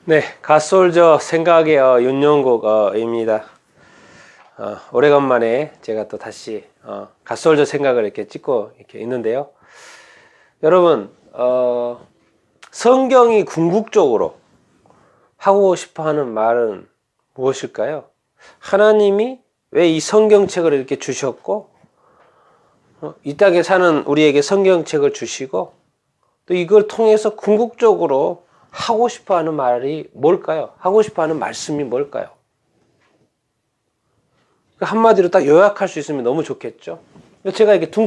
네, 갓솔저 생각의 윤용국입니다. 오래간만에 제가 또 다시 갓솔저 생각을 이렇게 찍고 이렇게 있는데요. 여러분, 성경이 궁극적으로 하고 싶어 하는 말은 무엇일까요? 하나님이 왜 이 성경책을 이렇게 주셨고, 이 땅에 사는 우리에게 성경책을 주시고, 또 이걸 통해서 궁극적으로 하고 싶어 하는 말이 뭘까요? 하고 싶어 하는 말씀이 뭘까요? 한마디로 딱 요약할 수 있으면 너무 좋겠죠? 제가 이렇게 두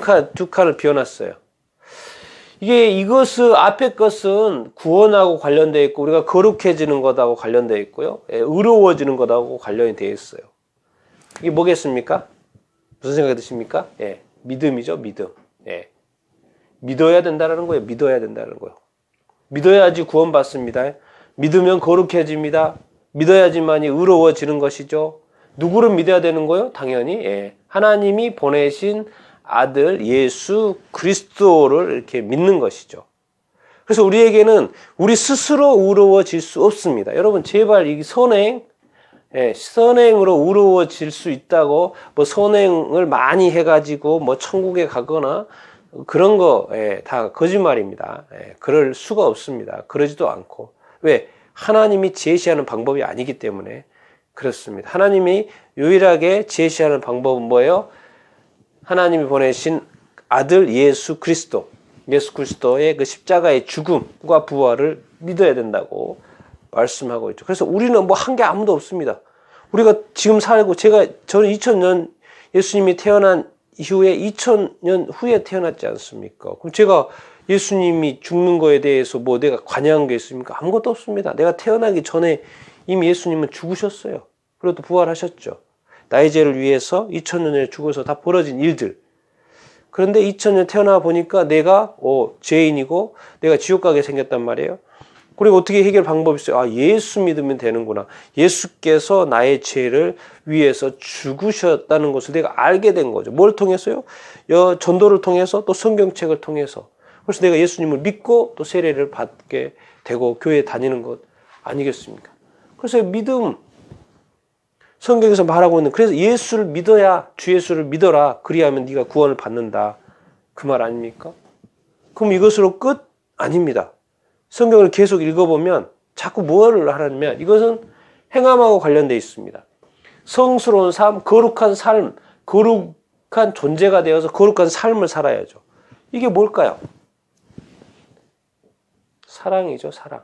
칸을 비워놨어요. 이것은, 앞에 것은 구원하고 관련되어 있고, 우리가 거룩해지는 것하고 관련되어 있고요. 의로워지는 것하고 관련이 되어 있어요. 이게 뭐겠습니까? 무슨 생각이 드십니까? 믿음이죠, 믿음. 믿어야 된다는 거예요. 믿어야 된다는 거예요. 믿어야지 구원받습니다. 믿으면 거룩해집니다. 믿어야지만이 의로워지는 것이죠. 누구를 믿어야 되는 거예요? 당연히 하나님이 보내신 아들 예수 그리스도를 이렇게 믿는 것이죠. 그래서 우리에게는 우리 스스로 의로워질 수 없습니다. 여러분 제발 이 선행으로 의로워질 수 있다고 뭐 선행을 많이 해가지고 뭐 천국에 가거나 그런 거 다 거짓말입니다. 그럴 수가 없습니다. 그러지도 않고. 왜? 하나님이 제시하는 방법이 아니기 때문에 그렇습니다. 하나님이 유일하게 제시하는 방법은 뭐예요? 하나님이 보내신 아들 예수 그리스도의 그 십자가의 죽음과 부활을 믿어야 된다고 말씀하고 있죠. 그래서 우리는 뭐 한 게 아무도 없습니다. 우리가 지금 살고 저는 2000년 예수님이 태어난 이후에 2000년 후에 태어났지 않습니까? 그럼 제가 예수님이 죽는 거에 대해서 뭐 내가 관여한 게 있습니까? 아무것도 없습니다. 내가 태어나기 전에 이미 예수님은 죽으셨어요. 그리고 또 부활하셨죠. 나의 죄를 위해서 2000년에 죽어서 다 벌어진 일들. 그런데 2000년 태어나 보니까 내가 죄인이고 내가 지옥 가게 생겼단 말이에요. 그리고 어떻게 해결 방법이 있어요? 예수 믿으면 되는구나. 예수께서 나의 죄를 위해서 죽으셨다는 것을 내가 알게 된 거죠. 뭘 통해서요? 전도를 통해서 또 성경책을 통해서. 그래서 내가 예수님을 믿고 또 세례를 받게 되고 교회에 다니는 것 아니겠습니까? 그래서 믿음, 성경에서 말하고 있는, 그래서 예수를 믿어야, 주 예수를 믿어라. 그리하면 네가 구원을 받는다. 그 말 아닙니까? 그럼 이것으로 끝? 아닙니다. 성경을 계속 읽어보면 자꾸 뭐를 하냐면 이것은 행함하고 관련되어 있습니다. 성스러운 삶, 거룩한 삶, 거룩한 존재가 되어서 거룩한 삶을 살아야죠. 이게 뭘까요? 사랑이죠, 사랑.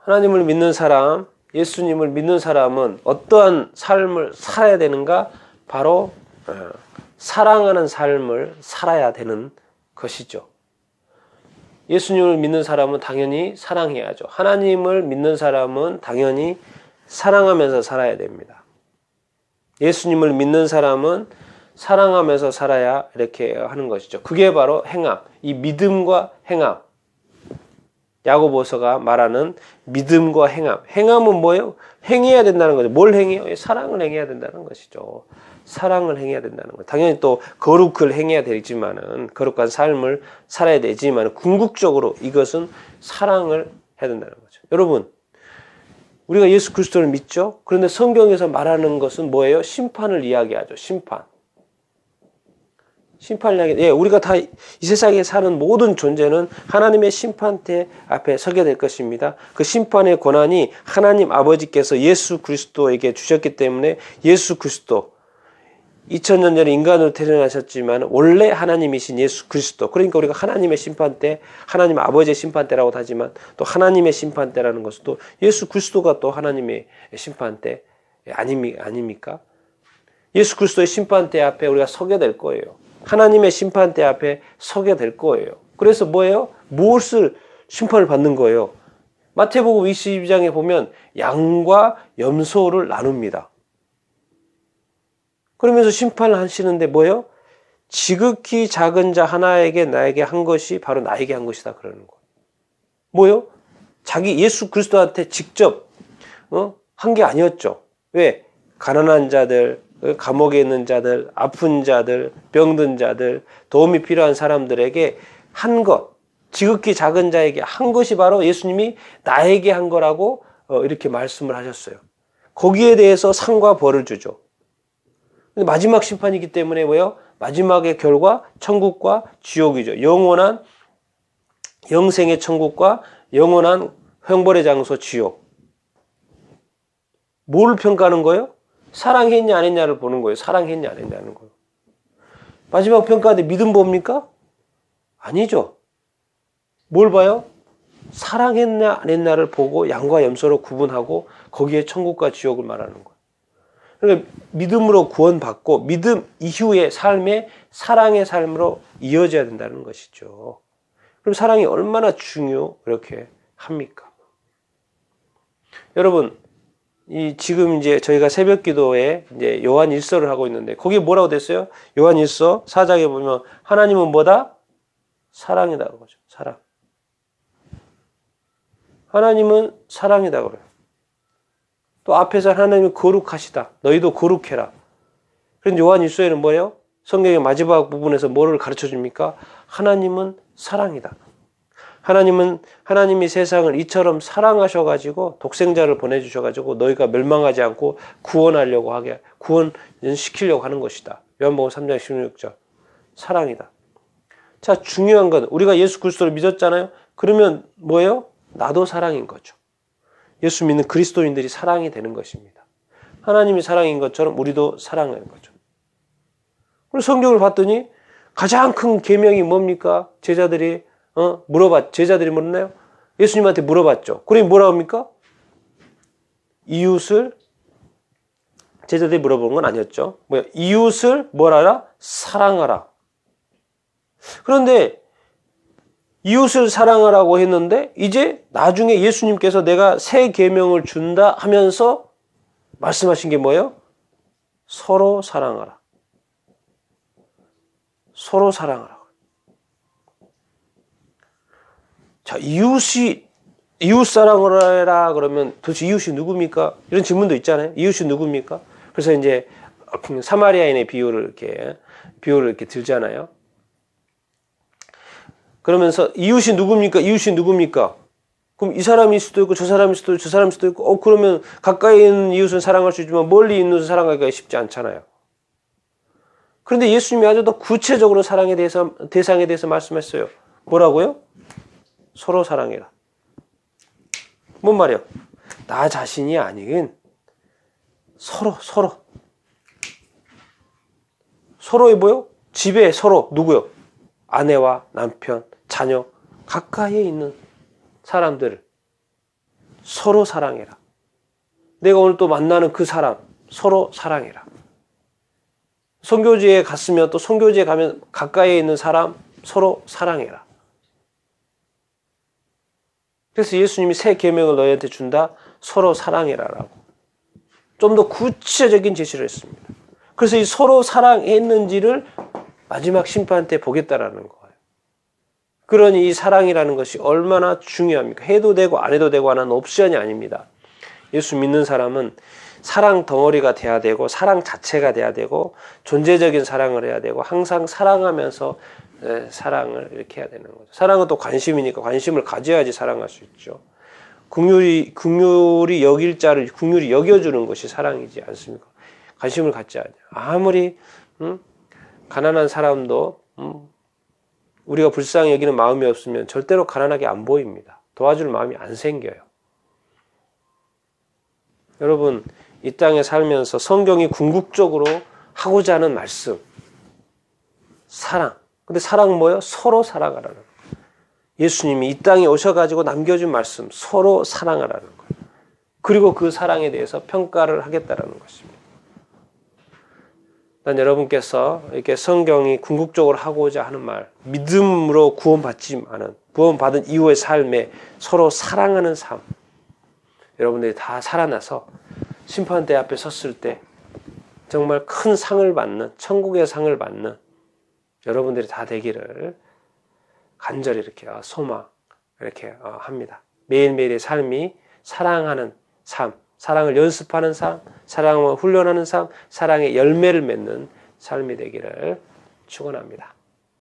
하나님을 믿는 사람, 예수님을 믿는 사람은 어떠한 삶을 살아야 되는가? 바로 사랑하는 삶을 살아야 되는 것이죠. 예수님을 믿는 사람은 당연히 사랑해야죠. 하나님을 믿는 사람은 당연히 사랑하면서 살아야 됩니다. 예수님을 믿는 사람은 사랑하면서 살아야 이렇게 하는 것이죠. 그게 바로 행함. 이 믿음과 행함. 야고보서가 말하는 믿음과 행함. 행함은 뭐예요? 행해야 된다는 거죠. 뭘 행해요? 사랑을 행해야 된다는 것이죠. 사랑을 행해야 된다는 거예요. 당연히 또 거룩을 행해야 되지만은, 거룩한 삶을 살아야 되지만 궁극적으로 이것은 사랑을 해야 된다는 거죠. 여러분, 우리가 예수 그리스도를 믿죠? 그런데 성경에서 말하는 것은 뭐예요? 심판을 이야기하죠. 심판을 이야기. 우리가 다 이 세상에 사는 모든 존재는 하나님의 심판대 앞에 서게 될 것입니다. 그 심판의 권한이 하나님 아버지께서 예수 그리스도에게 주셨기 때문에 예수 그리스도, 2000년 전에 인간으로 태어나셨지만 원래 하나님이신 예수 그리스도, 그러니까 우리가 하나님의 심판대, 하나님 아버지의 심판대라고 하지만 또 하나님의 심판대라는 것은 또 예수 그리스도가 또 하나님의 심판대 아닙니까? 예수 그리스도의 심판대 앞에 우리가 서게 될 거예요. 하나님의 심판대 앞에 서게 될 거예요. 그래서 뭐예요? 무엇을 심판을 받는 거예요? 마태복음 22장에 보면 양과 염소를 나눕니다. 그러면서 심판을 하시는데 뭐예요? 지극히 작은 자 하나에게 나에게 한 것이 바로 나에게 한 것이다 그러는 거예요. 뭐예요? 예수 그리스도한테 직접 한 게 아니었죠. 왜? 가난한 자들, 감옥에 있는 자들, 아픈 자들, 병든 자들, 도움이 필요한 사람들에게 한 것, 지극히 작은 자에게 한 것이 바로 예수님이 나에게 한 거라고 이렇게 말씀을 하셨어요. 거기에 대해서 상과 벌을 주죠. 근데 마지막 심판이기 때문에 뭐예요? 마지막의 결과 천국과 지옥이죠. 영원한 영생의 천국과 영원한 형벌의 장소 지옥. 뭘 평가하는 거예요? 사랑했냐 안 했냐를 보는 거예요. 사랑했냐 안 했냐는 거예요. 마지막 평가인데 믿음 봅니까? 아니죠. 뭘 봐요? 사랑했냐 안 했냐를 보고 양과 염소로 구분하고 거기에 천국과 지옥을 말하는 거예요. 그러니까 믿음으로 구원받고 믿음 이후의 삶에 사랑의 삶으로 이어져야 된다는 것이죠. 그럼 사랑이 얼마나 이렇게 합니까? 여러분, 지금 이제 저희가 새벽 기도에 이제 요한 1서를 하고 있는데 거기에 뭐라고 됐어요? 요한 1서 4장에 보면 하나님은 뭐다? 사랑이다 그러죠. 사랑. 하나님은 사랑이다 그래요. 또 앞에서 하나님은 거룩하시다. 너희도 거룩해라. 그런데 요한 1서에는 뭐예요? 성경의 마지막 부분에서 뭐를 가르쳐 줍니까? 하나님은 사랑이다. 하나님이 세상을 이처럼 사랑하셔가지고 독생자를 보내주셔가지고 너희가 멸망하지 않고 구원시키려고 하는 것이다. 요한복음 3장 16절. 사랑이다. 자, 중요한 건 우리가 예수 그리스도를 믿었잖아요. 그러면 뭐예요? 나도 사랑인 거죠. 예수 믿는 그리스도인들이 사랑이 되는 것입니다. 하나님이 사랑인 것처럼 우리도 사랑하는 거죠. 그리고 성경을 봤더니 가장 큰 계명이 뭡니까? 제자들이 물었나요? 예수님한테 물어봤죠. 그러니 뭐라 합니까? 이웃을 제자들이 물어보는 건 아니었죠. 이웃을 뭐라라? 사랑하라. 그런데 이웃을 사랑하라고 했는데 이제 나중에 예수님께서 내가 새 계명을 준다 하면서 말씀하신 게 뭐예요? 서로 사랑하라. 서로 사랑하라. 자, 이웃 사랑을 해라 그러면 도대체 이웃이 누굽니까? 이런 질문도 있잖아요. 이웃이 누굽니까? 그래서 이제 사마리아인의 비유를 이렇게 들잖아요. 그러면서 이웃이 누굽니까? 이웃이 누굽니까? 그럼 이 사람일 수도 있고 저 사람일 수도 있고 저 사람일 수도 있고 그러면 가까이 있는 이웃은 사랑할 수 있지만 멀리 있는 이웃은 사랑하기가 쉽지 않잖아요. 그런데 예수님이 아주 더 구체적으로 대상에 대해서 말씀했어요. 뭐라고요? 서로 사랑해라. 뭔 말이야? 나 자신이 아닌 서로의 뭐요? 집에 서로 누구요? 아내와 남편, 자녀 가까이에 있는 사람들을 서로 사랑해라. 내가 오늘 또 만나는 그 사람 서로 사랑해라. 선교지에 갔으면 또 선교지에 가면 가까이에 있는 사람 서로 사랑해라. 그래서 예수님이 새 계명을 너희한테 준다. 서로 사랑해라라고. 좀 더 구체적인 제시를 했습니다. 그래서 이 서로 사랑했는지를 마지막 심판 때 보겠다라는 거예요. 그러니 이 사랑이라는 것이 얼마나 중요합니까? 해도 되고 안 해도 되고 하는 옵션이 아닙니다. 예수 믿는 사람은 사랑 덩어리가 돼야 되고 사랑 자체가 돼야 되고 존재적인 사랑을 해야 되고 항상 사랑하면서 사랑을 이렇게 해야 되는 거죠. 사랑은 또 관심이니까 관심을 가져야지 사랑할 수 있죠. 긍휼히 여길 자를 긍휼히 여겨주는 것이 사랑이지 않습니까? 관심을 갖지 않아요. 아무리 가난한 사람도 우리가 불쌍히 여기는 마음이 없으면 절대로 가난하게 안 보입니다. 도와줄 마음이 안 생겨요. 여러분, 이 땅에 살면서 성경이 궁극적으로 하고자 하는 말씀, 사랑. 근데 사랑은 뭐예요? 서로 사랑하라는 거예요. 예수님이 이 땅에 오셔가지고 남겨준 말씀, 서로 사랑하라는 거예요. 그리고 그 사랑에 대해서 평가를 하겠다라는 것입니다. 난 여러분께서 이렇게 성경이 궁극적으로 하고자 하는 말, 믿음으로 구원받지만은 구원받은 이후의 삶에 서로 사랑하는 삶, 여러분들이 다 살아나서 심판대 앞에 섰을 때 정말 큰 상을 받는, 천국의 상을 받는 여러분들이 다 되기를 간절히 이렇게 소망 이렇게 합니다. 매일매일의 삶이 사랑하는 삶, 사랑을 연습하는 삶, 사랑을 훈련하는 삶, 사랑의 열매를 맺는 삶이 되기를 축원합니다.